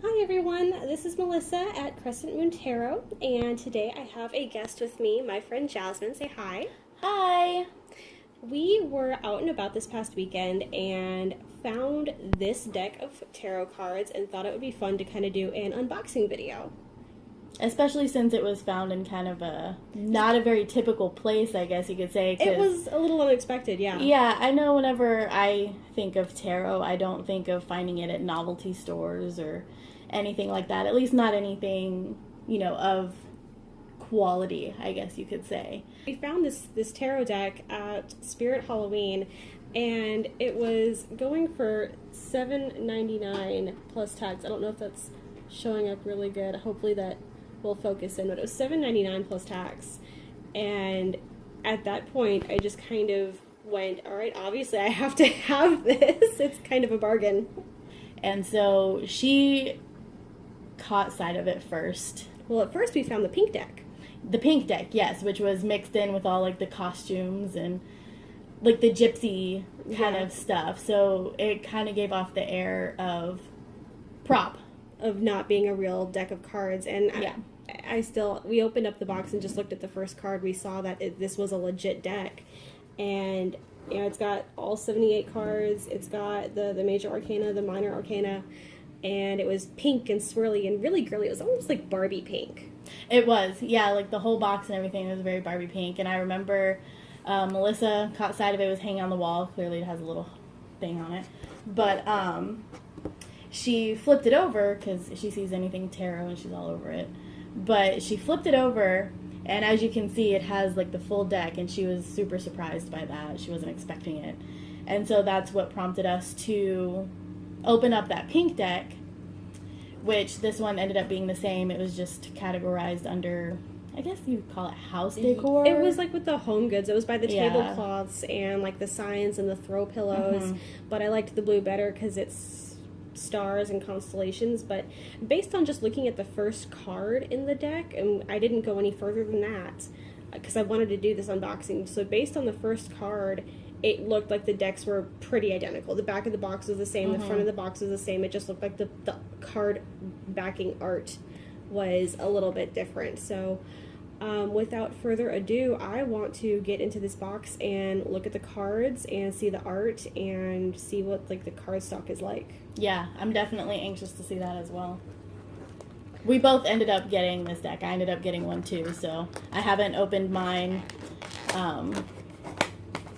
Hi everyone, this is Melissa at Crescent Moon Tarot, and today I have a guest with me, my friend Jasmine. Say hi. Hi! We were out and about this past weekend and found this deck of tarot cards and thought it would be fun to kind of do an unboxing video. Especially since it was found in kind of not a very typical place, I guess you could say. It was a little unexpected, yeah. Yeah, I know whenever I think of tarot, I don't think of finding it at novelty stores or anything like that. At least not anything, of quality, I guess you could say. We found this tarot deck at Spirit Halloween, and it was going for $7.99 plus tax. I don't know if that's showing up really good. Hopefully that will focus in, but it was $7.99 plus tax. And at that point, I just kind of went, all right, obviously I have to have this. It's kind of a bargain. And so she caught sight of it first. Well, at first we found the pink deck. The pink deck, yes, which was mixed in with all, the costumes and, the gypsy kind of stuff. So it kind of gave off the air of prop. Of not being a real deck of cards. And yeah. We opened up the box and just looked at the first card. We saw that this was a legit deck. And, it's got all 78 cards. It's got the major arcana, the minor arcana. And it was pink and swirly and really girly. It was almost like Barbie pink. It was, yeah, the whole box and everything was very Barbie pink. And I remember Melissa caught sight of it. It was hanging on the wall. Clearly it has a little thing on it. But she flipped it over because she sees anything tarot and she's all over it. But she flipped it over, and as you can see, it has the full deck, and she was super surprised by that. She wasn't expecting it. And so that's what prompted us to open up that pink deck, which this one ended up being the same. It was just categorized under, I guess you'd call it house decor. It was with the home goods. It was by the tablecloths and the signs and the throw pillows. Mm-hmm. But I liked the blue better because it's stars and constellations. But based on just looking at the first card in the deck, and I didn't go any further than that because I wanted to do this unboxing. So based on the first card, it looked like the decks were pretty identical. The back of the box was the same. Mm-hmm. The front of the box was the same. It just looked like the card backing art was a little bit different. So without further ado, I want to get into this box and look at the cards and see the art and see what the card stock is like. Yeah, I'm definitely anxious to see that as well. We both ended up getting this deck. I ended up getting one too, so I haven't opened mine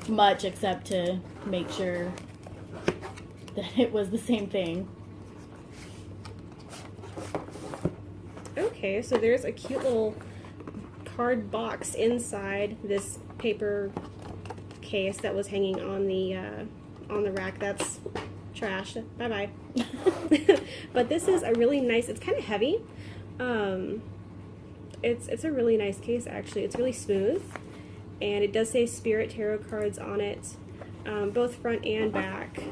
much except to make sure that it was the same thing. Okay, so there's a cute little card box inside this paper case that was hanging on the rack. That's trash. Bye-bye. But this is a really nice, it's kind of heavy. It's a really nice case, actually. It's really smooth, and it does say Spirit Tarot cards on it, both front and back.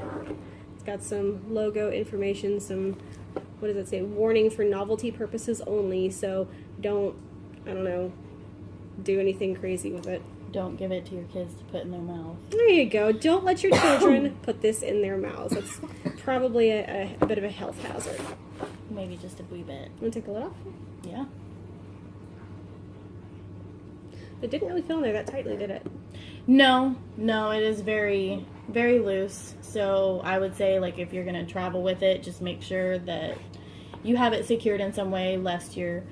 It's got some logo information, some, what does it say? Warning for novelty purposes only, so don't do anything crazy with it. Don't give it to your kids to put in their mouth. There you go. Don't let your children put this in their mouths. That's probably a bit of a health hazard. Maybe just a wee bit. Want to take the lid off? Yeah. It didn't really fit in there that tightly, did it? No, it is very, very loose. So I would say, if you're going to travel with it, just make sure that you have it secured in some way, lest your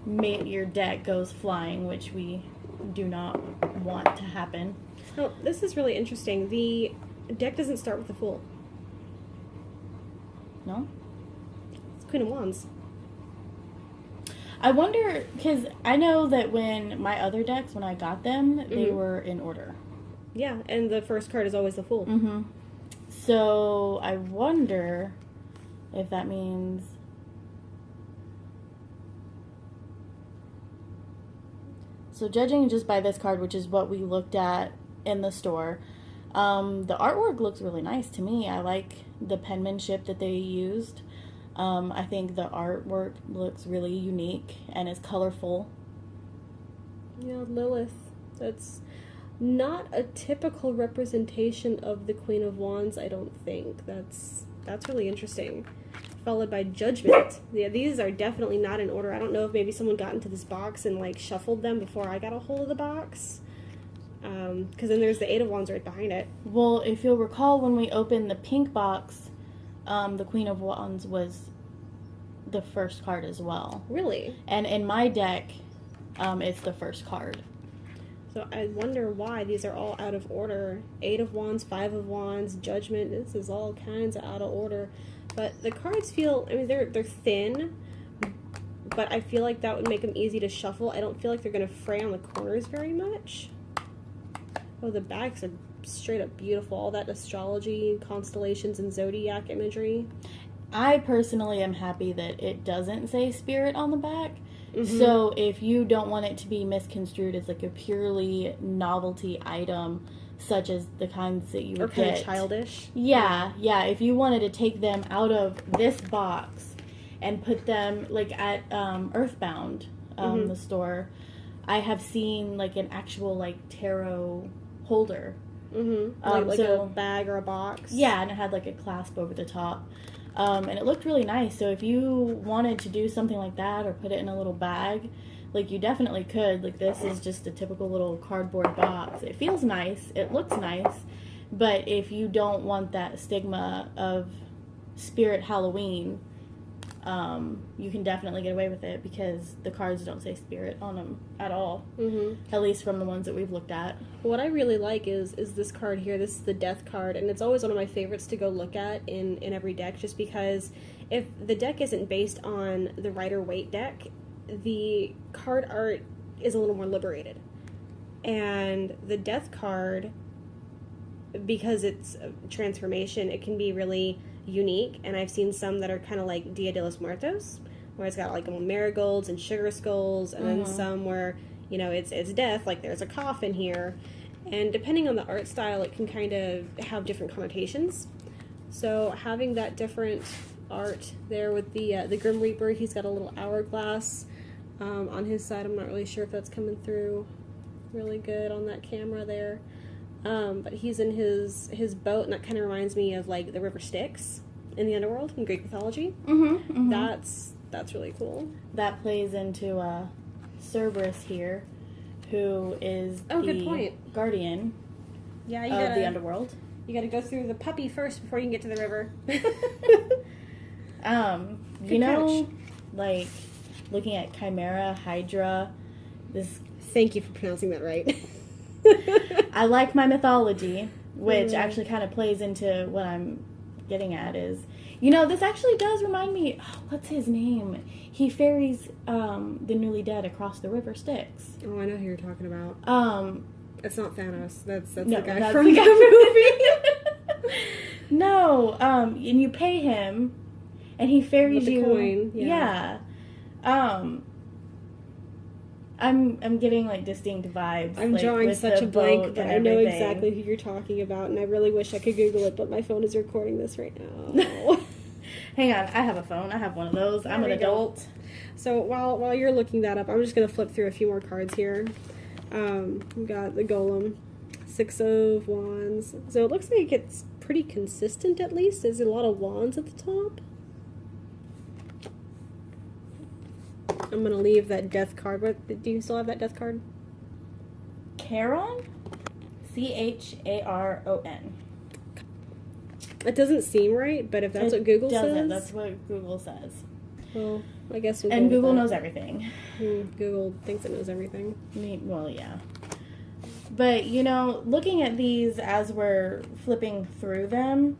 deck goes flying, which we do not want to happen. Oh, this is really interesting. The deck doesn't start with the Fool. No? It's Queen of Wands. I wonder, because I know that when my other decks, when I got them, they were in order. Yeah, and the first card is always the Fool. Mm-hmm. So I wonder if that means... So judging just by this card, which is what we looked at in the store, the artwork looks really nice to me. I like the penmanship that they used. I think the artwork looks really unique and is colorful. Yeah, Lilith. That's not a typical representation of the Queen of Wands, I don't think. That's really interesting. followed by Judgment. Yeah, these are definitely not in order. I don't know if maybe someone got into this box and like shuffled them before I got a hold of the box. Because then there's the Eight of Wands right behind it. Well, if you'll recall, when we opened the pink box, the Queen of Wands was the first card as well. Really? And in my deck, it's the first card. So I wonder why these are all out of order. Eight of Wands, Five of Wands, Judgment. This is all kinds of out of order. But the cards feel, I mean, they're thin, but I feel like that would make them easy to shuffle. I don't feel like they're going to fray on the corners very much. Oh, the backs are straight up beautiful. All that astrology, constellations, and zodiac imagery. I personally am happy that it doesn't say spirit on the back. Mm-hmm. So if you don't want it to be misconstrued as like a purely novelty item, such as the kinds that you would get. Or kind get. of childish. Yeah. If you wanted to take them out of this box and put them like at Earthbound, the store, I have seen like an actual like tarot holder. Mm-hmm. Like a bag or a box. Yeah, and it had like a clasp over the top. And it looked really nice. So if you wanted to do something like that or put it in a little bag, like you definitely could. Like this is just a typical little cardboard box. It feels nice. It looks nice. But if you don't want that stigma of Spirit Halloween, you can definitely get away with it because the cards don't say spirit on them at all. Mm-hmm. At least from the ones that we've looked at. What I really like is this card here. This is the Death card, and it's always one of my favorites to go look at in every deck, just because if the deck isn't based on the Rider-Waite deck, the card art is a little more liberated. And the Death card, because it's a transformation, it can be really unique, and I've seen some that are kind of like Dia de los Muertos, where it's got like little marigolds and sugar skulls, and then some where, you know, it's death, like there's a coffin here, and depending on the art style, it can kind of have different connotations. So having that different art there with the Grim Reaper, he's got a little hourglass on his side. I'm not really sure if that's coming through really good on that camera there. But he's in his boat, and that kind of reminds me of like the river Styx in the underworld in Greek mythology. That's really cool. That plays into Cerberus here, who is good point. Guardian of the underworld. You got to go through the puppy first before you can get to the river. You know, like looking at Chimera, Hydra. Thank you for pronouncing that right. I like my mythology, which actually kind of plays into what I'm getting at is, you know, this actually does remind me, what's his name? He ferries the newly dead across the river Styx. Oh, I know who you're talking about. It's not Thanos. That's the guy that's from the the movie. No, and you pay him, and he ferries you. Coin. Yeah. I'm getting like distinct vibes. I'm like, drawing such a blank, but I know everything. exactly who you're talking about, and I really wish I could Google it, but my phone is recording this right now. Hang on, I have a phone. I have one of those. I'm an adult. So while you're looking that up, I'm just gonna flip through a few more cards here. We got the Golem, Six of Wands. So it looks like it's pretty consistent at least. There's a lot of wands at the top. I'm going to leave that Death card. Do you still have that Death card? Charon? Charon. It doesn't seem right, but if that's what Google says... That's what Google says. Well, I guess we'll And Google knows everything. Google thinks it knows everything. Well, yeah. But, you know, looking at these as we're flipping through them...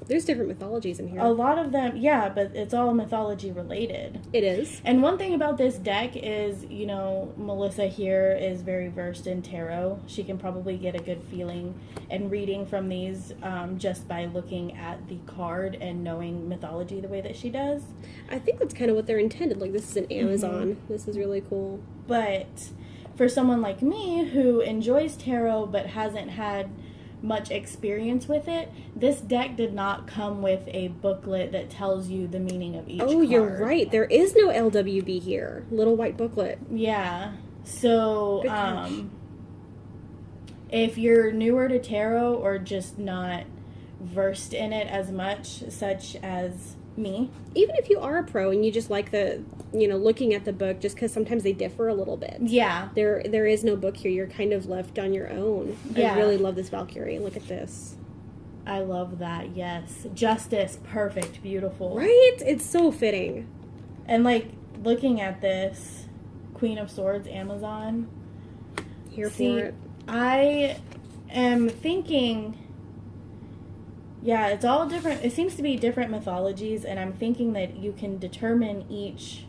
There's different mythologies in here. A lot of them, yeah, but it's all mythology related. It is. And one thing about this deck is, you know, Melissa here is very versed in tarot. She can probably get a good feeling and reading from these just by looking at the card and knowing mythology the way that she does. I think that's kind of what they're intended. Like, this is an Amazon. This is really cool. But for someone like me who enjoys tarot but hasn't had much experience with it, this deck did not come with a booklet that tells you the meaning of each card. You're right. There is no LWB here. Little white booklet. Yeah. So, if you're newer to tarot or just not versed in it as much, such as Me? Even if you are a pro and you just like the, looking at the book, just because sometimes they differ a little bit. Yeah. There is no book here. You're kind of left on your own. Yeah. I really love this Valkyrie. Look at this. I love that, yes. Justice, perfect, beautiful. Right? It's so fitting. And, like, looking at this, Queen of Swords, Amazon. Here for it. I am thinking... Yeah, it's all different. It seems to be different mythologies, and I'm thinking that you can determine each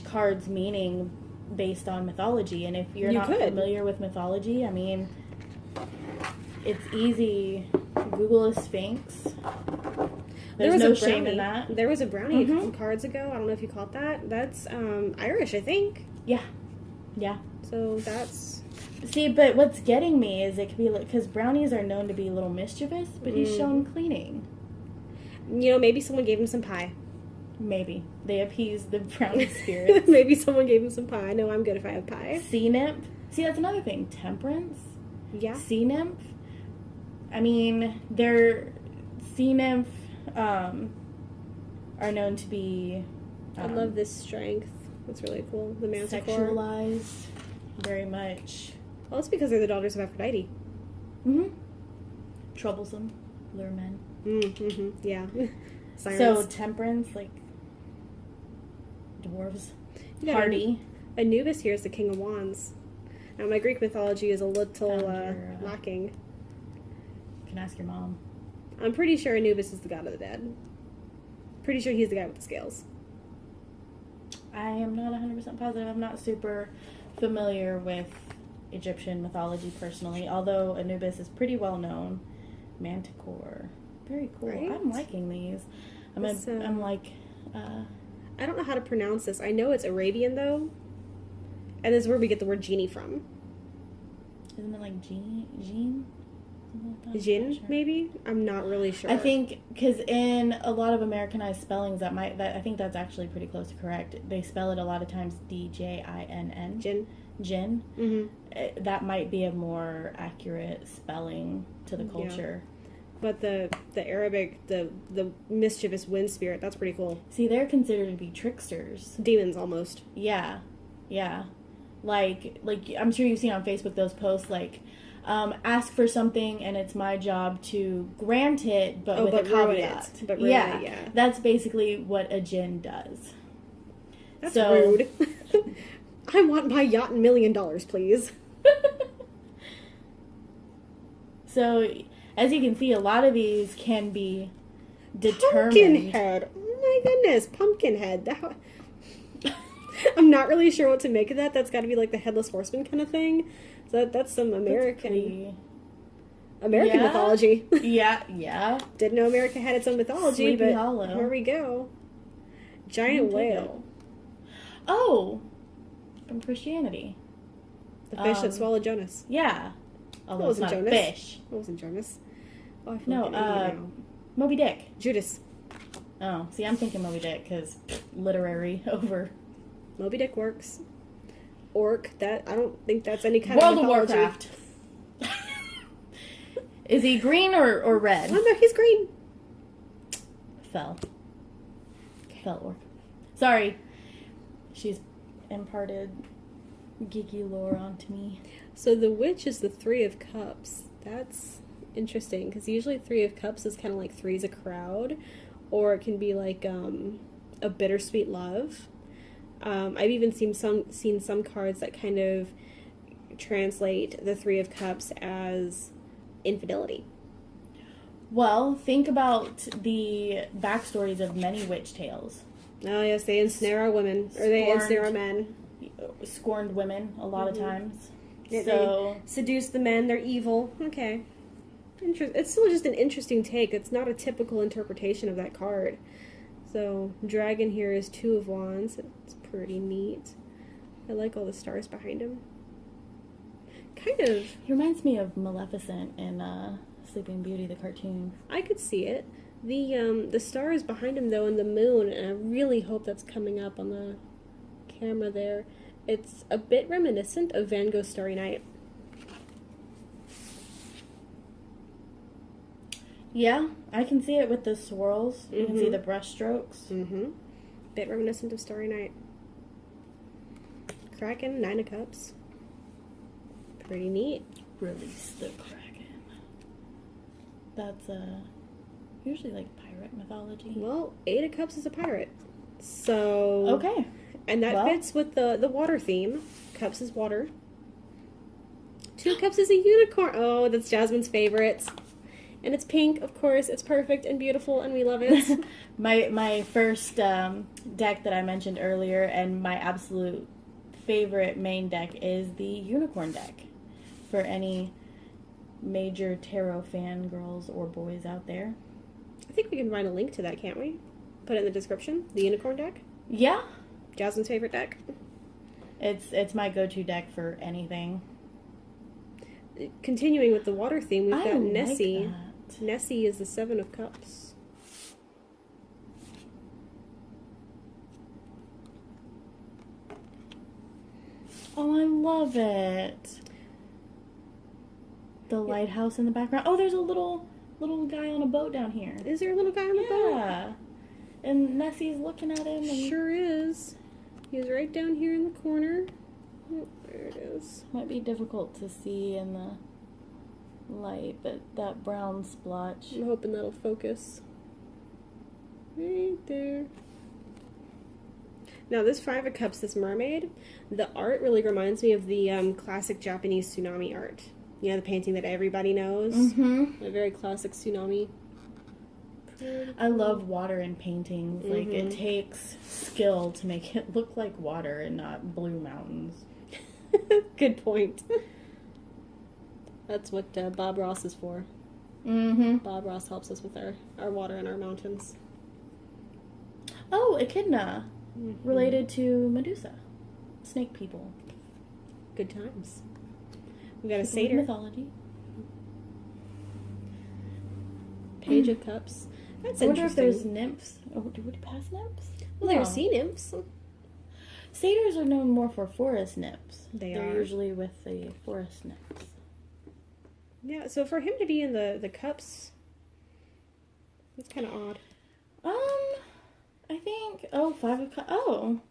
card's meaning based on mythology. And if you're not familiar with mythology, I mean, it's easy. Google a Sphinx. There's no shame in that. There was a brownie from cards ago. I don't know if you caught that. That's Irish, I think. Yeah. Yeah. So that's... See, but what's getting me is it could be like, because brownies are known to be a little mischievous, but he's shown cleaning. Maybe someone gave him some pie. Maybe. They appease the brownie spirits. Maybe someone gave him some pie. I know I'm good if I have pie. Sea nymph. See, that's another thing. Temperance. Yeah. Sea nymph. I mean, their sea nymph are known to be... I love this strength. That's really cool. The manticore. Sexualized. Very much. Well, it's because they're the daughters of Aphrodite. Mm-hmm. Troublesome. Lure men. Mm-hmm. Yeah. Sirens. So, temperance, like, dwarves. Hardy. Anubis here is the King of Wands. Now, my Greek mythology is a little lacking. You can ask your mom. I'm pretty sure Anubis is the god of the dead. Pretty sure he's the guy with the scales. I am not 100% positive. I'm not super familiar with Egyptian mythology personally, although Anubis is pretty well known. Manticore. Very cool. Right? I'm liking these. I'm like... I don't know how to pronounce this. I know it's Arabian, though. And this is where we get the word genie from. Isn't it like Jean? Jinn, sure. Maybe? I'm not really sure. I think, because in a lot of Americanized spellings, I think that's actually pretty close to correct. They spell it a lot of times D-J-I-N-N. Jinn. Jinn. Mm-hmm. That might be a more accurate spelling to the culture. Yeah. But the Arabic, the mischievous wind spirit, that's pretty cool. See, they're considered to be tricksters. Demons, almost. Yeah. Yeah. Like I'm sure you've seen on Facebook those posts, like, ask for something and it's my job to grant it, but with a caveat. But ruin it, yeah. That's basically what a djinn does. That's rude. I want my yacht and $1 million, please. So, as you can see, a lot of these can be determined. Pumpkinhead. Oh my goodness, Pumpkinhead. I'm not really sure what to make of that. That's got to be like the Headless Horseman kind of thing. So that's some American mythology. Yeah. Didn't know America had its own mythology, Sleepy but Hollow. Here we go. Giant whale. Oh, from Christianity. The fish that swallowed Jonas. Yeah. Although it's not Jonas. Fish. It wasn't Jonas. Oh, I feel like an idiot now. Moby Dick. Judas. Oh, see, I'm thinking Moby Dick because literary over. Moby Dick works. Orc, I don't think that's any kind World of mythology. World of Warcraft. Is he green or red? Oh, no, he's green. Fell orc. Sorry. She's imparted geeky lore onto me. So the witch is the Three of Cups. That's interesting, because usually Three of Cups is kind of like three's a crowd, or it can be like a bittersweet love. I've even seen some cards that kind of translate the Three of Cups as infidelity. Well, think about the backstories of many witch tales. Oh, yes, they ensnare our women, or they ensnare our men. Scorned women, a lot of times. Yeah, so they seduce the men, they're evil. Okay. It's still just an interesting take. It's not a typical interpretation of that card. So, dragon here is Two of Wands. It's pretty neat. I like all the stars behind him. Kind of. He reminds me of Maleficent in Sleeping Beauty, the cartoon. I could see it. The stars behind him, though, and the moon, and I really hope that's coming up on the camera there. It's a bit reminiscent of Van Gogh's Starry Night. Yeah, I can see it with the swirls. You can see the brush strokes. Bit reminiscent of Starry Night. Kraken, 9 of Cups. Pretty neat. Release the Kraken. That's usually like pirate mythology. Well, 8 of Cups is a pirate. So... Okay. And that fits with the water theme. Cups is water. 2 of Cups is a unicorn. Oh, that's Jasmine's favorite. And it's pink, of course. It's perfect and beautiful, and we love it. my first deck that I mentioned earlier, and my absolute favorite main deck is the unicorn deck. For any major tarot fan girls or boys out there. I think we can find a link to that, can't we? Put it in the description. The unicorn deck. Yeah. Jasmine's favorite deck. It's my go-to deck for anything. Continuing with the water theme, we've got Nessie. Like that. Nessie is the 7 of Cups. Oh, I love it. The lighthouse in the background. Oh, there's a little guy on a boat down here. Is there a little guy on the boat? Yeah. And Nessie's looking at him. And Sure is. He's right down here in the corner. Oh, there it is. might be difficult to see in the light, but that brown splotch. I'm hoping that'll focus. Right there. Now, this 5 of Cups, this mermaid, the art really reminds me of the classic Japanese tsunami art. You know, the painting that everybody knows? Mm-hmm. A very classic tsunami. I love water in paintings. Like, it takes skill to make it look like water and not blue mountains. Good point. That's what Bob Ross is for. Mm-hmm. Bob Ross helps us with our water and our mountains. Oh, echidna. Related to Medusa. Snake people. Good times. We got a With satyr. mythology. Page of Cups. That's I wonder interesting. if there's nymphs. Oh, would you pass nymphs? Well, there's sea nymphs. Satyrs are known more for forest nymphs. They're They're usually with the forest nymphs. Yeah, so for him to be in the cups, that's kind of odd. I think, 5 of cups. Oh,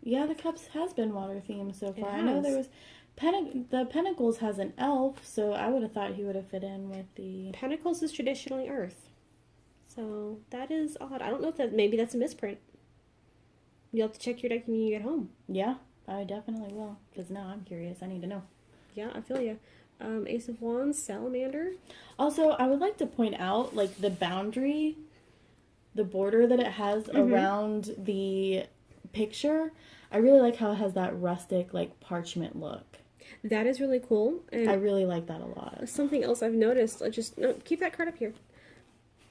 yeah, the cups has been water themed so far. I know has. there was, the Pentacles has an elf, so I would have thought he would have fit in with the... Pentacles is traditionally earth. So that is odd. I don't know if maybe that's a misprint. You'll have to check your deck when you get home. Yeah, I definitely will, because now I'm curious. I need to know. Yeah, I feel you. Ace of Wands, Salamander. Also, I would like to point out, like, the boundary, the border that it has around the picture. I really like how it has that rustic, like, parchment look. That is really cool. And I really like that a lot. something else I've noticed, keep that card up here.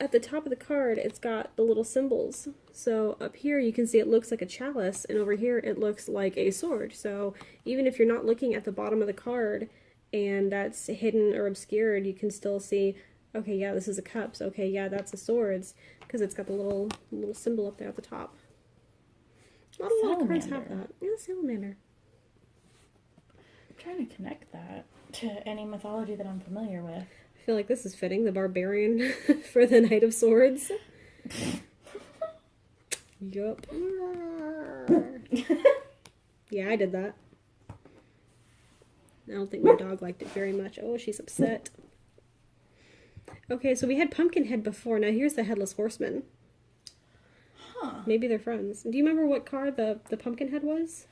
At the top of the card, it's got the little symbols. So up here, you can see it looks like a chalice, and over here, it looks like a sword. So even if you're not looking at the bottom of the card, and that's hidden or obscured, you can still see, okay, yeah, this is a cups. Okay, yeah, that's a swords, because it's got the little symbol up there at the top. Not a lot of cards have that. Yeah, salamander. I'm trying to connect that to any mythology that I'm familiar with. I feel like this is fitting, the barbarian for the Knight of Swords. Yup. Yeah, I did that. I don't think my dog liked it very much. Oh, she's upset. Okay, so we had Pumpkinhead before. Now here's the Headless Horseman. Huh. Maybe they're friends. Do you remember what card the Pumpkinhead was?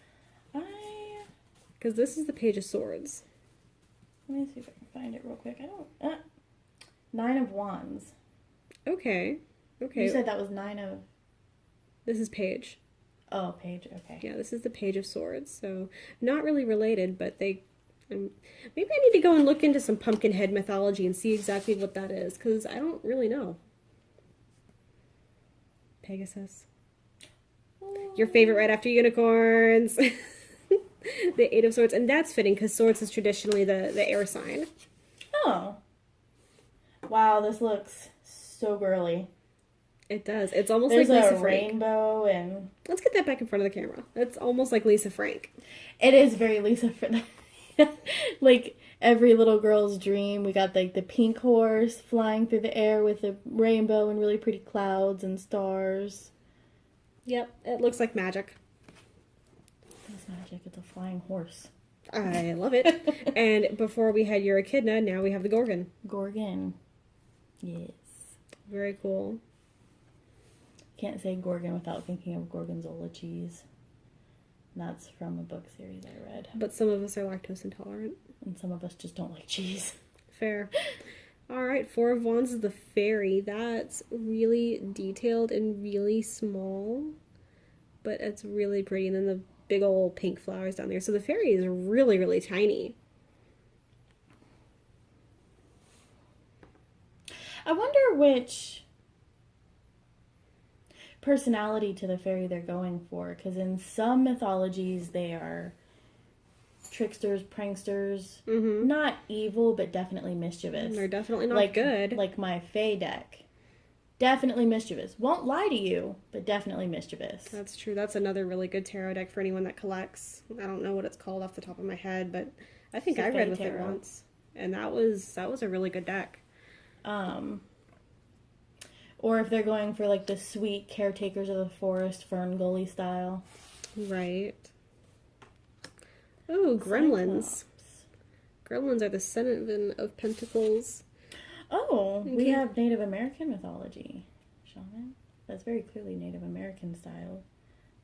Because this is the Page of Swords. Let me see if I can find it real quick. I don't... 9 of Wands. Okay. Okay. You said that was 9 of... This is Page. Oh, Page. Okay. Yeah, this is the Page of Swords. So, not really related, but they... maybe I need to go and look into some Pumpkinhead mythology and see exactly what that is, because I don't really know. Pegasus. Your favorite right after unicorns. The 8 of Swords. And that's fitting, because Swords is traditionally the air sign. Oh. Wow, this looks so girly. It does. It's almost There's like Lisa a Frank. rainbow and... Let's get that back in front of the camera. It's almost like Lisa Frank. It is very Lisa Frank. like every little girl's dream. We got like the pink horse flying through the air with a rainbow and really pretty clouds and stars. Yep, it looks like magic. It's magic. It's a flying horse. I love it. And before we had your echidna, now we have the Gorgon. Gorgon. Yes. Very cool. Can't say Gorgon without thinking of Gorgonzola cheese. That's from a book series I read. But some of us are lactose intolerant. And some of us just don't like cheese. Fair. All right, Four of Wands is the fairy. That's really detailed and really small, but it's really pretty. And then the big old pink flowers down there. So the fairy is really, really tiny. I wonder which personality to the fairy they're going for, because in some mythologies they are tricksters, pranksters, not evil but definitely mischievous. They're definitely not good. Like my Fae deck, definitely mischievous. Won't lie to you, but definitely mischievous. That's true. That's another really good tarot deck for anyone that collects. I don't know what it's called off the top of my head, but I think I read with it once, and that was a really good deck. Or if they're going for like the sweet caretakers of the forest, Fern Gully style. Right. Oh, gremlins. Gremlins are the Seven of Pentacles. Oh, we have Native American mythology. Shaman. That's very clearly Native American style.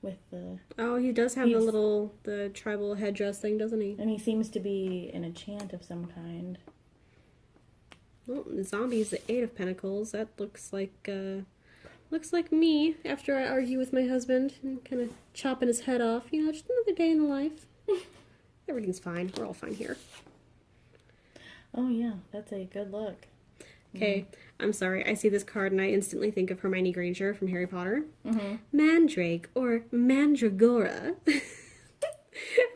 With the... Oh, he does have the tribal headdress thing, doesn't he? And he seems to be in a chant of some kind. Well, the zombie's the Eight of Pentacles. That looks like me after I argue with my husband and kind of chopping his head off. You know, just another day in the life. Everything's fine. We're all fine here. Oh yeah, that's a good look. Okay, I'm sorry. I see this card and I instantly think of Hermione Granger from Harry Potter. Mandrake or Mandragora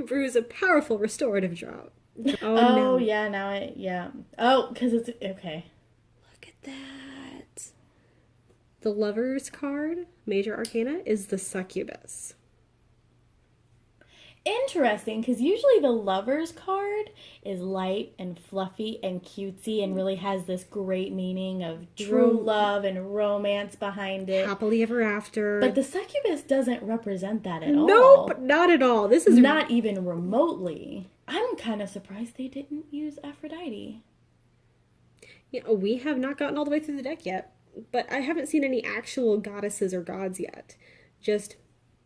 brews a powerful restorative draught. Oh no. Yeah, yeah. Oh, because it's okay. Look at that. The Lover's card, Major Arcana, is the Succubus. Interesting, because usually the Lover's card is light and fluffy and cutesy and really has this great meaning of true love and romance behind it. Happily ever after. But the Succubus doesn't represent that at all. Nope, not at all. This is not even remotely. I'm kind of surprised they didn't use Aphrodite. Yeah, we have not gotten all the way through the deck yet, but I haven't seen any actual goddesses or gods yet. Just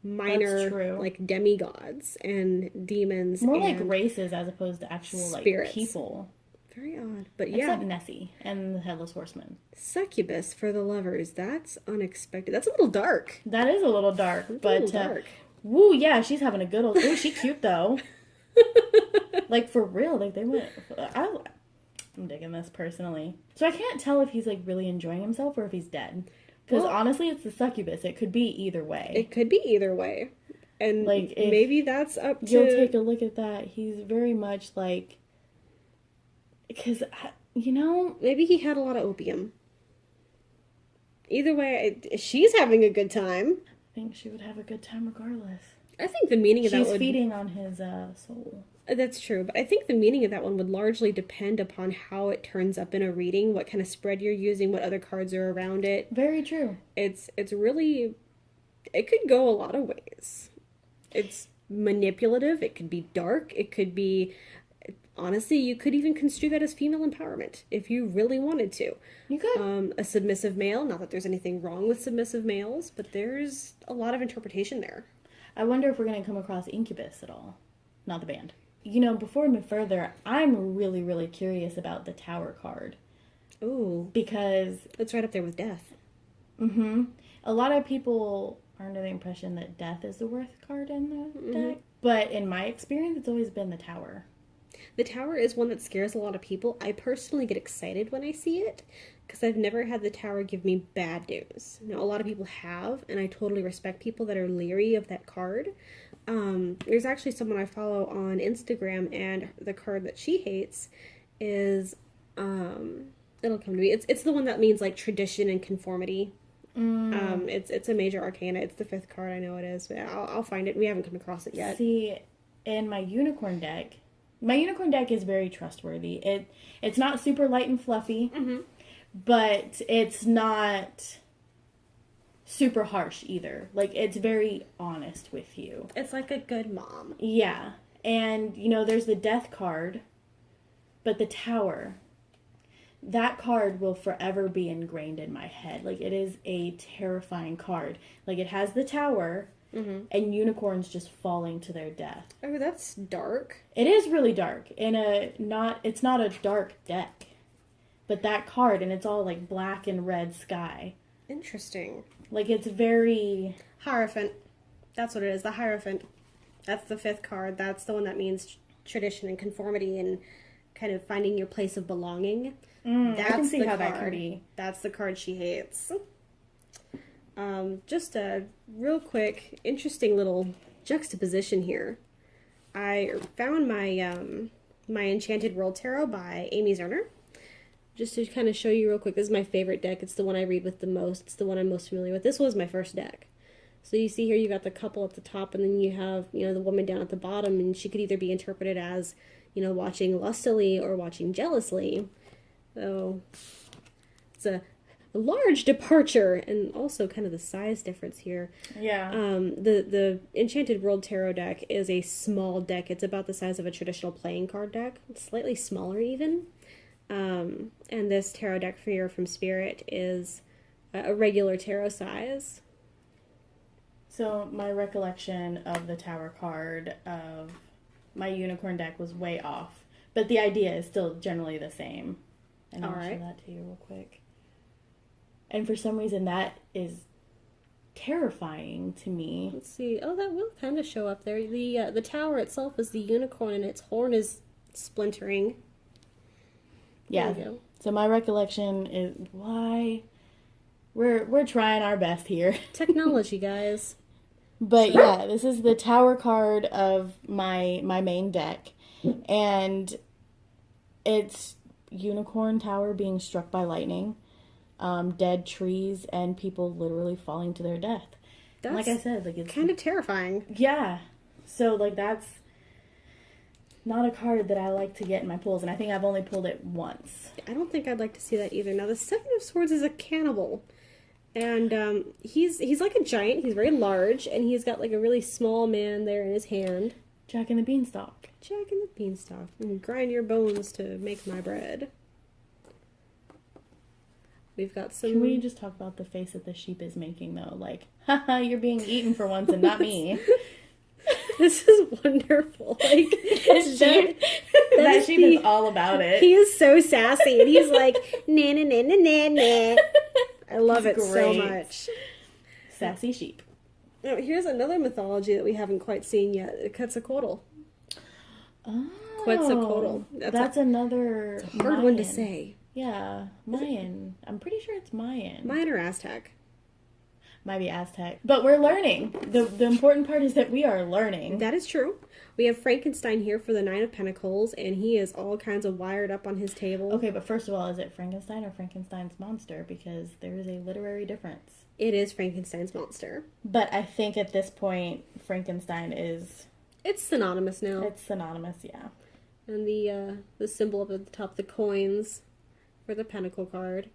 minor, like, demigods and demons. More and like races as opposed to actual, spirits. Like, people. Very odd, but Except Nessie and the Headless Horseman. Succubus for the lovers. That's unexpected. That's a little dark. That is a little dark, but woo, yeah, she's having a good old... Ooh, she's cute, though. Like, for real, like, they went... I'm digging this, personally. So I can't tell if he's, like, really enjoying himself or if he's dead. Because, honestly, it's the Succubus. It could be either way. It could be either way. And, like, maybe that's up to... You'll take a look at that. He's very much, like... Because, you know... Maybe he had a lot of opium. Either way, she's having a good time. I think she would have a good time regardless. I think the meaning of that She's feeding on his soul. That's true, but I think the meaning of that one would largely depend upon how it turns up in a reading, what kind of spread you're using, what other cards are around it. Very true. It's really... It could go a lot of ways. It's manipulative, it could be dark, it could be... Honestly, you could even construe that as female empowerment, if you really wanted to. You could. A submissive male, not that there's anything wrong with submissive males, but there's a lot of interpretation there. I wonder if we're going to come across Incubus at all. Not the band. You know, before we move further, I'm really, really curious about the Tower card. Ooh. Because... It's right up there with Death. Mm-hmm. A lot of people are under the impression that Death is the worst card in the deck. But in my experience, it's always been the Tower. The Tower is one that scares a lot of people. I personally get excited when I see it because I've never had the Tower give me bad news. Now, a lot of people have, and I totally respect people that are leery of that card. There's actually someone I follow on Instagram, and the card that she hates is, it'll come to me. It's the one that means, like, tradition and conformity. It's a major arcana. It's the 5th card. I know it is. But I'll find it. We haven't come across it yet. See, in my unicorn deck, My unicorn deck is very trustworthy. It's not super light and fluffy, but it's not super harsh either. Like, it's very honest with you. It's like a good mom. Yeah. And, you know, there's the death card, but the tower, that card will forever be ingrained in my head. Like, it is a terrifying card. Like, it has the tower and unicorns just falling to their death. Oh, that's dark. It is really dark. It's not a dark deck. But that card, and it's all like black and red sky. Interesting. Like, it's very... Hierophant. That's what it is, the Hierophant. That's the 5th card. That's the one that means tradition and conformity and kind of finding your place of belonging. I can see how that could be. That's the card she hates. Just a real quick, interesting little juxtaposition here. I found my my Enchanted World Tarot by Amy Zerner. Just to kind of show you real quick, this is my favorite deck. It's the one I read with the most. It's the one I'm most familiar with. This was my first deck. So you see here, you got the couple at the top, and then you have, you know, the woman down at the bottom, and she could either be interpreted as, you know, watching lustily or watching jealously. So it's a large departure, and also kind of the size difference here. Yeah. The Enchanted World Tarot deck is a small deck. It's about the size of a traditional playing card deck. It's slightly smaller even. And this tarot deck here from Spirit is a regular tarot size. So my recollection of the tower card of my unicorn deck was way off. But the idea is still generally the same. And I'll show that to you real quick. And for some reason that is terrifying to me. Let's see. Oh, that will kind of show up there. The tower itself is the unicorn, and its horn is splintering. Yeah. So my recollection is why we're trying our best here. Technology, guys. But yeah, this is the tower card of my main deck, and it's unicorn tower being struck by lightning, dead trees, and people literally falling to their death. That's like I said, like, it's kind of terrifying. Yeah. So like that's not a card that I like to get in my pulls, and I think I've only pulled it once. I don't think I'd like to see that either. Now, the Seven of Swords is a cannibal, and he's like a giant. He's very large, and he's got like a really small man there in his hand. Jack and the Beanstalk. Jack and the Beanstalk. And grind your bones to make my bread. We've got some... Can we just talk about the face that the sheep is making, though? Like, haha, you're being eaten for once and not me. This is wonderful. Like, that sheep is all about it. He is so sassy, and he's like, na na na na na na. I love it so much. Sassy sheep. Now, here's another mythology that we haven't quite seen yet. Quetzalcoatl. Oh. Quetzalcoatl. That's another it's a hard one to say. Yeah, Mayan. I'm pretty sure it's Mayan. Mayan or Aztec. Might be Aztec. But we're learning. The important part is that we are learning. That is true. We have Frankenstein here for the Nine of Pentacles, and he is all kinds of wired up on his table. Okay, but first of all, is it Frankenstein or Frankenstein's monster? Because there is a literary difference. It is Frankenstein's monster. But I think at this point, Frankenstein is... It's synonymous now. It's synonymous, yeah. And the symbol up at the top, the coins for the Pentacle card.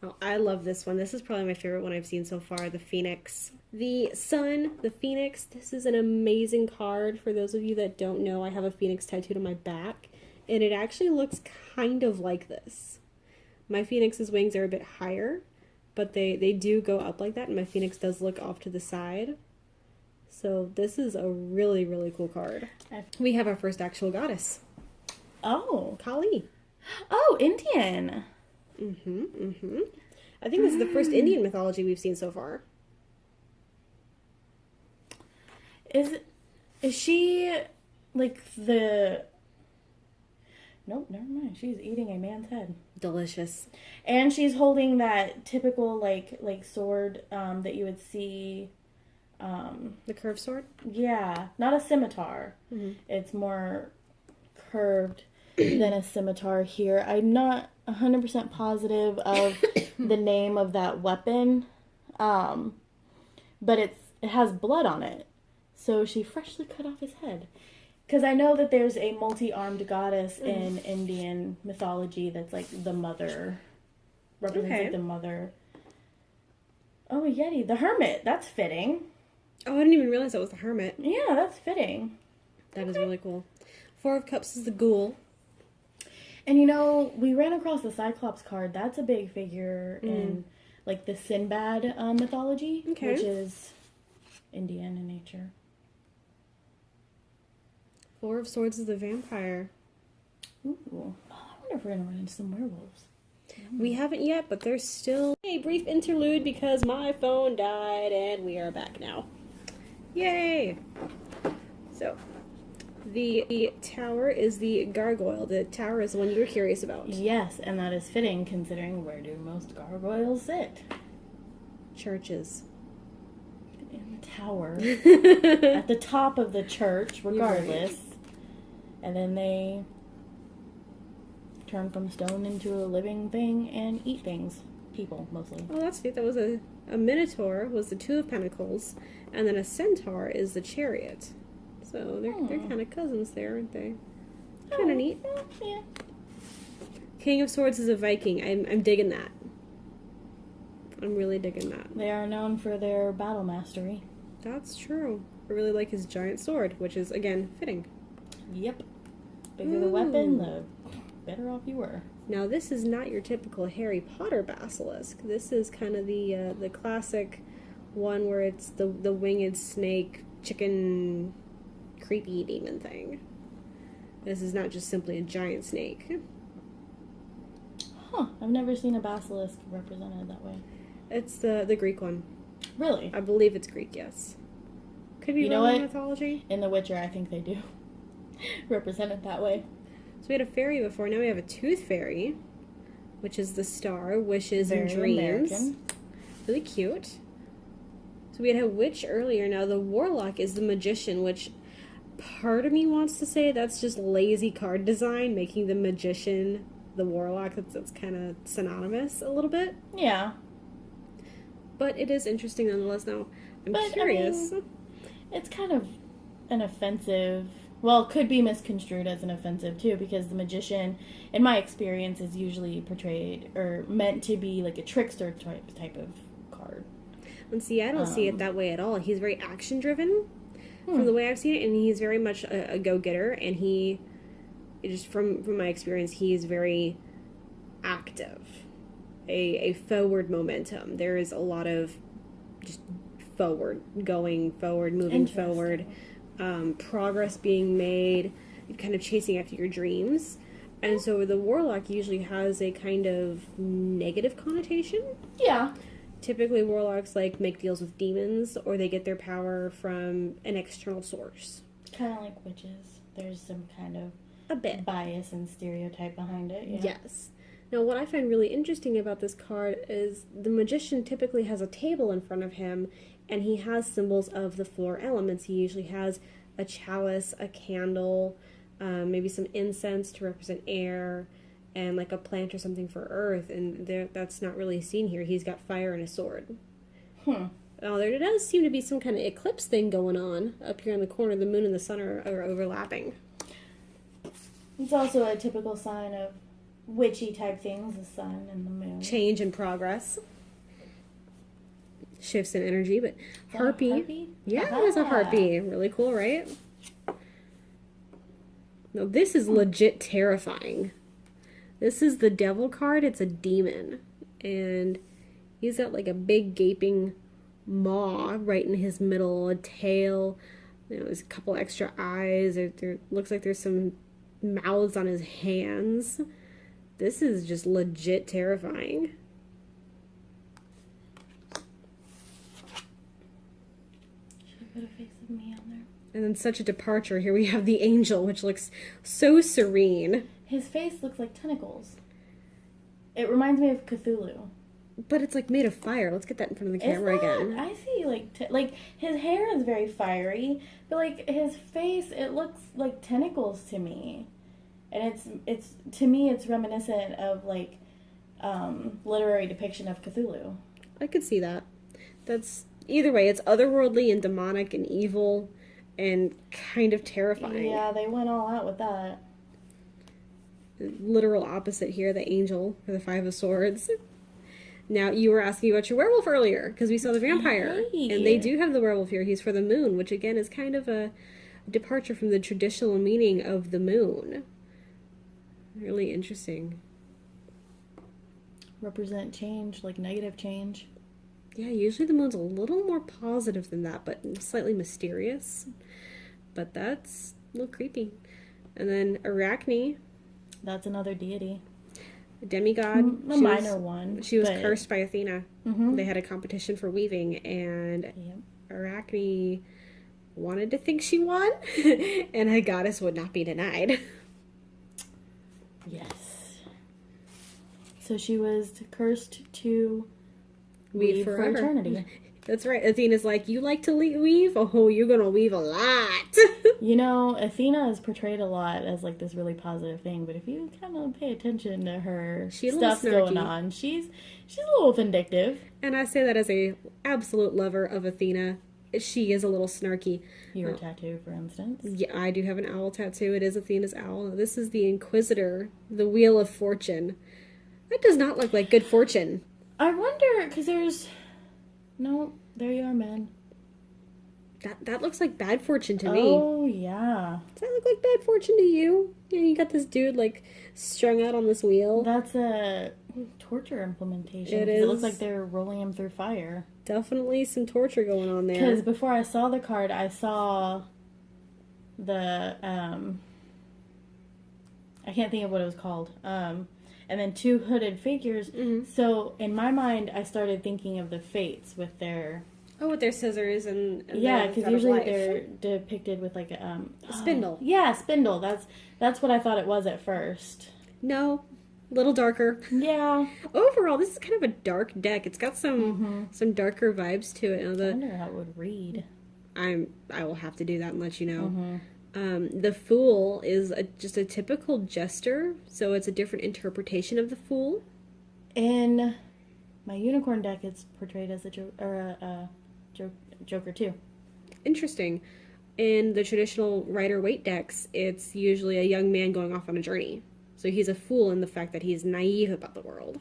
Oh, I love this one. This is probably my favorite one I've seen so far, the Phoenix. The Sun, the Phoenix, this is an amazing card. For those of you that don't know, I have a Phoenix tattooed on my back, and it actually looks kind of like this. My Phoenix's wings are a bit higher, but they do go up like that, and my Phoenix does look off to the side. So this is a really, really cool card. We have our first actual goddess. Oh. Kali. Oh, Indian. I think this is the first Indian mythology we've seen so far. Is she like the... Nope, never mind. She's eating a man's head. Delicious. And she's holding that typical like sword that you would see... the curved sword? Yeah, not a scimitar. It's more curved than a scimitar here. I'm not 100% positive of the name of that weapon, but it has blood on it. So she freshly cut off his head. Because I know that there's a multi-armed goddess in Indian mythology that's like the mother, represents like the mother. Oh, a Yeti, the hermit. That's fitting. Oh, I didn't even realize that was the hermit. Yeah, that's fitting. That is really cool. Four of Cups is the ghoul. And you know, we ran across the Cyclops card. That's a big figure in like the Sinbad mythology, which is Indian in nature. Four of Swords is the vampire. Ooh. Oh, I wonder if we're gonna run into some werewolves. We haven't yet, but there's still a brief interlude because my phone died and we are back now. Yay! So, the tower is the gargoyle. The tower is the one you were curious about. Yes, and that is fitting considering where do most gargoyles sit? Churches. In the tower. At the top of the church, regardless. And then they turn from stone into a living thing and eat things. People, mostly. Oh, that's sweet. That was a minotaur was the Two of Pentacles, and then a centaur is the Chariot. So they're kind of cousins there, aren't they? Kind of neat. Yeah. King of Swords is a Viking. I'm digging that. I'm really digging that. They are known for their battle mastery. That's true. I really like his giant sword, which is, again, fitting. Yep. Bigger the weapon, the better off you were. Now, this is not your typical Harry Potter basilisk. This is kind of the classic one where it's the winged snake, chicken, creepy demon thing. This is not just simply a giant snake. Huh. I've never seen a basilisk represented that way. It's the Greek one. Really? I believe it's Greek, yes. Could be Roman mythology. In The Witcher, I think they do represent it that way. So we had a fairy before. Now we have a tooth fairy, which is the star, wishes, and dreams. American. Really cute. So we had a witch earlier. Now the warlock is the magician, which part of me wants to say that's just lazy card design, making the magician the warlock. That's kind of synonymous a little bit. Yeah. But it is interesting nonetheless. Now, I'm curious. I mean, it's kind of an offensive... Well, could be misconstrued as an offensive, too, because the magician, in my experience, is usually portrayed or meant to be like a trickster type of card. And see, I don't see it that way at all. He's very action-driven from the way I've seen it, and he's very much a go-getter, and he, just from my experience, he is very active. A forward momentum. There is a lot of just moving forward, progress being made, kind of chasing after your dreams. And so the warlock usually has a kind of negative connotation. Yeah. Typically warlocks make deals with demons, or they get their power from an external source. Kind of like witches. There's some kind of a bit bias and stereotype behind it. Yeah. Yes. Now, what I find really interesting about this card is the magician typically has a table in front of him, and he has symbols of the four elements. He usually has a chalice, a candle, maybe some incense to represent air, and like a plant or something for earth, and that's not really seen here. He's got fire and a sword. Oh, there does seem to be some kind of eclipse thing going on up here in the corner. The moon and the sun are overlapping. It's also a typical sign of witchy type things, the sun and the moon. Change and progress. Shifts in energy, but harpy. Harpy? Yeah, it was a harpy. Really cool, right? No, this is legit terrifying. This is the devil card. It's a demon. And he's got like a big gaping maw right in his middle, a tail. There's a couple extra eyes. There looks like there's some mouths on his hands. This is just legit terrifying. Should I put a face of me on there? And then such a departure. Here we have the angel, which looks so serene. His face looks like tentacles. It reminds me of Cthulhu. But it's made of fire. Let's get that in front of the camera again. I see his hair is very fiery, but his face, it looks like tentacles to me. And it's to me it's reminiscent of literary depiction of Cthulhu. I could see that. That's either way, it's otherworldly and demonic and evil, and kind of terrifying. Yeah, they went all out with that. Literal opposite here, the angel for the Five of Swords. Now, you were asking about your werewolf earlier, because we saw the vampire. Right. And they do have the werewolf here. He's for the moon, which again is kind of a departure from the traditional meaning of the moon. Really interesting. Represent change, like negative change. Yeah, usually the moon's a little more positive than that, but slightly mysterious. But that's a little creepy. And then Arachne. That's another deity. A demigod. A minor one. She was cursed by Athena. Mm-hmm. They had a competition for weaving, and Yep. Arachne wanted to think she won, and a goddess would not be denied. Yes. So she was cursed to Weave for forever. eternity. That's right. Athena's like, you like to weave? Oh, you're gonna weave a lot. You know, Athena is portrayed a lot as like this really positive thing, but if you kind of pay attention to her stuff going on, she's a little vindictive. And I say that as a absolute lover of Athena. She is a little snarky. Your tattoo, for instance. Yeah, I do have an owl tattoo. It is Athena's owl. This is the Inquisitor, the Wheel of Fortune. That does not look like good fortune. I wonder, because no, there you are, man. That looks like bad fortune to me. Oh, yeah. Does that look like bad fortune to you? Yeah, you got this dude, like, strung out on this wheel. That's a torture implementation. It is. It looks like they're rolling him through fire. Definitely some torture going on there. Because before I saw the card, I saw the, I can't think of what it was called. And then two hooded figures. Mm-hmm. So, in my mind, I started thinking of the Fates with their... Oh, with their scissors and yeah, because usually they're depicted with like a spindle. Yeah, spindle. That's what I thought it was at first. No, a little darker. Yeah. Overall, this is kind of a dark deck. It's got some darker vibes to it. I wonder how it would read. I will have to do that and let you know. The Fool is just a typical jester, so it's a different interpretation of the Fool. In my unicorn deck, it's portrayed as a Joker too. Interesting. In the traditional Rider-Waite decks, it's usually a young man going off on a journey. So he's a fool in the fact that he's naive about the world.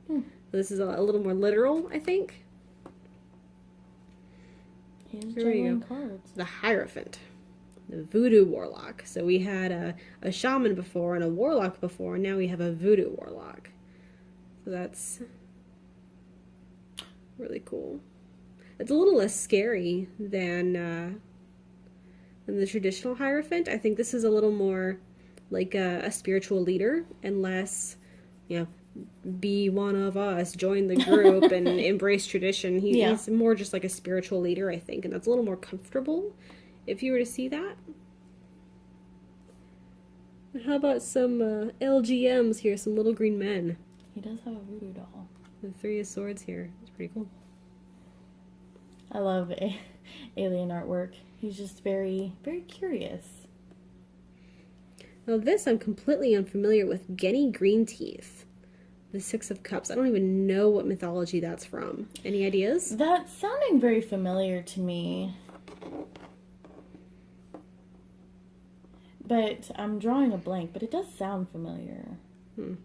So this is a little more literal, I think. He's Here we juggling go. cards. The Hierophant. The voodoo warlock. So we had a shaman before and a warlock before, and now we have a voodoo warlock. So that's really cool. It's a little less scary than the traditional Hierophant. I think this is a little more like a spiritual leader, and less, be one of us, join the group, and embrace tradition. He's more just like a spiritual leader, I think, and that's a little more comfortable if you were to see that. How about some LGMs here, some little green men? He does have a voodoo doll. The Three of Swords here. It's pretty cool. I love alien artwork. He's just very, very curious. Now this I'm completely unfamiliar with. Genny Greenteeth. The Six of Cups. I don't even know what mythology that's from. Any ideas? That's sounding very familiar to me. But I'm drawing a blank, but it does sound familiar. Well,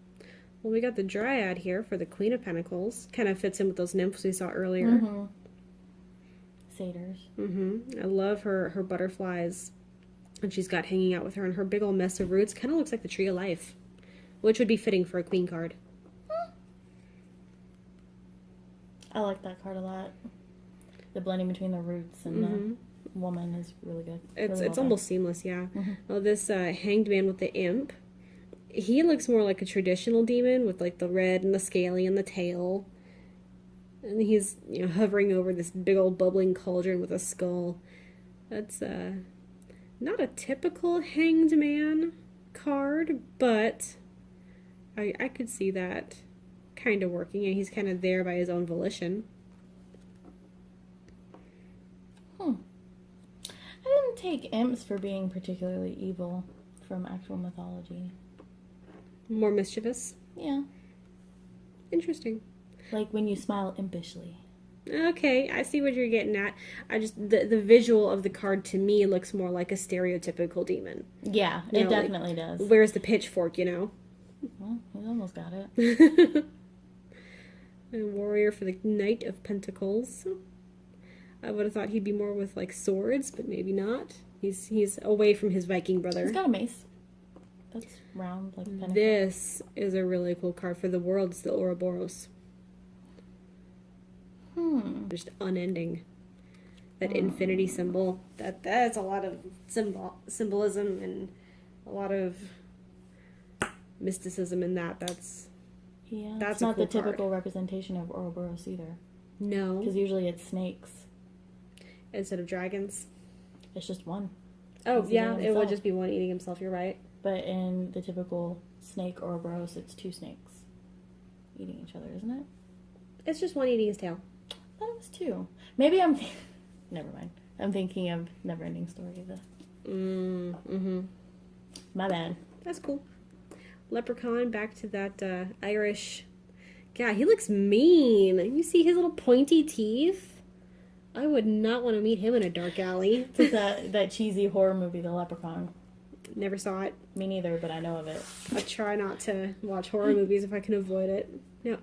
we got the Dryad here for the Queen of Pentacles. Kind of fits in with those nymphs we saw earlier. Mm-hmm. Satyrs. I love her butterflies. And she's got hanging out with her, and her big old mess of roots kind of looks like the Tree of Life, which would be fitting for a queen card. I like that card a lot. The blending between the roots and the woman is really good. It's almost seamless, yeah. Well, this Hanged Man with the Imp, he looks more like a traditional demon with like the red and the scaly and the tail. And he's hovering over this big old bubbling cauldron with a skull. That's not a typical Hanged Man card, but I could see that kind of working, and he's kind of there by his own volition. I didn't take imps for being particularly evil from actual mythology. More mischievous. Yeah. Interesting. Like when you smile impishly. Okay, I see what you're getting at. I just the visual of the card to me looks more like a stereotypical demon. Yeah, You it know, definitely does. Where's the pitchfork, you know? Well, he's almost got it. A warrior for the Knight of Pentacles. I would have thought he'd be more with like swords, but maybe not. He's away from his Viking brother. He's got a mace. That's round like a pentacle. This is a really cool card for the world. It's the Ouroboros. Just unending. That infinity symbol. That's a lot of symbolism and a lot of mysticism in that. That's That's not a cool the typical representation of Ouroboros either. No. Because usually it's snakes. Instead of dragons. It's just one. Oh, He's yeah, eating it would himself. just be one eating himself, you're right. But in the typical snake Ouroboros, it's two snakes eating each other, isn't it? It's just one eating his tail. I thought it was two. Maybe I'm... Never mind. I'm thinking of Neverending Story. My bad. That's cool. Leprechaun, back to that Irish... Yeah, he looks mean. You see his little pointy teeth? I would not want to meet him in a dark alley. It's like that cheesy horror movie, The Leprechaun. Never saw it. Me neither, but I know of it. I try not to watch horror movies if I can avoid it. No,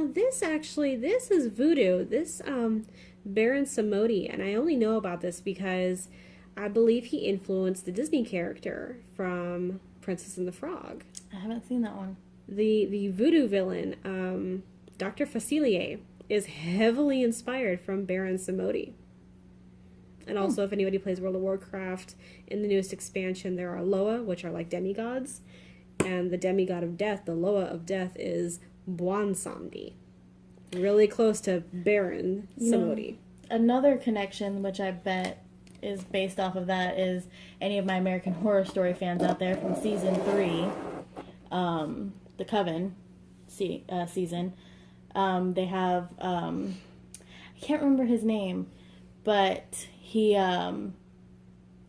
this is voodoo. This, Baron Samedi, and I only know about this because I believe he influenced the Disney character from Princess and the Frog. I haven't seen that one. The voodoo villain, Dr. Facilier, is heavily inspired from Baron Samedi. And also, if anybody plays World of Warcraft, in the newest expansion, there are Loa, which are like demigods. And the demigod of death, the Loa of death, is Bwonsamdi. Really close to Baron Samedi. Another connection, which I bet is based off of that, is any of my American Horror Story fans out there from season 3, the Coven season. They have, I can't remember his name, but he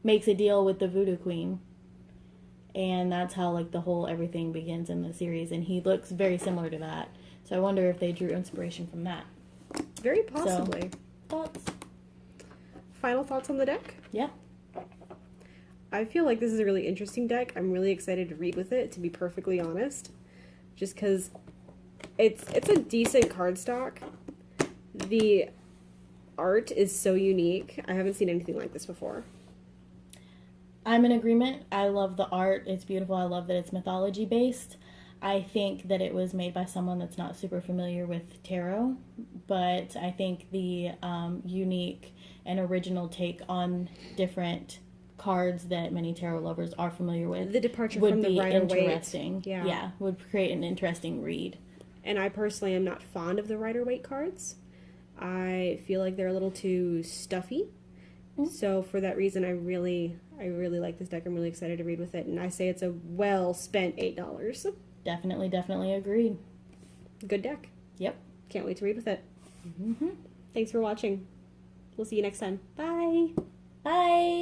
makes a deal with the Voodoo Queen, and that's how like the whole everything begins in the series, and he looks very similar to that. So I wonder if they drew inspiration from that. Very possibly. So, thoughts? Final thoughts on the deck? Yeah. I feel like this is a really interesting deck. I'm really excited to read with it, to be perfectly honest. Just because it's a decent cardstock. The art is so unique. I haven't seen anything like this before. I'm in agreement. I love the art. It's beautiful. I love that it's mythology based. I think that it was made by someone that's not super familiar with tarot, but I think the unique and original take on different cards that many tarot lovers are familiar with, The departure would from the be Rider-Waite. interesting. Yeah, would create an interesting read. And I personally am not fond of the Rider-Waite cards. I feel like they're a little too stuffy. So for that reason, I really like this deck. I'm really excited to read with it, and I say it's a well spent $8. Definitely agreed. Good deck. Yep. Can't wait to read with it. Thanks for watching. We'll see you next time. Bye. Bye.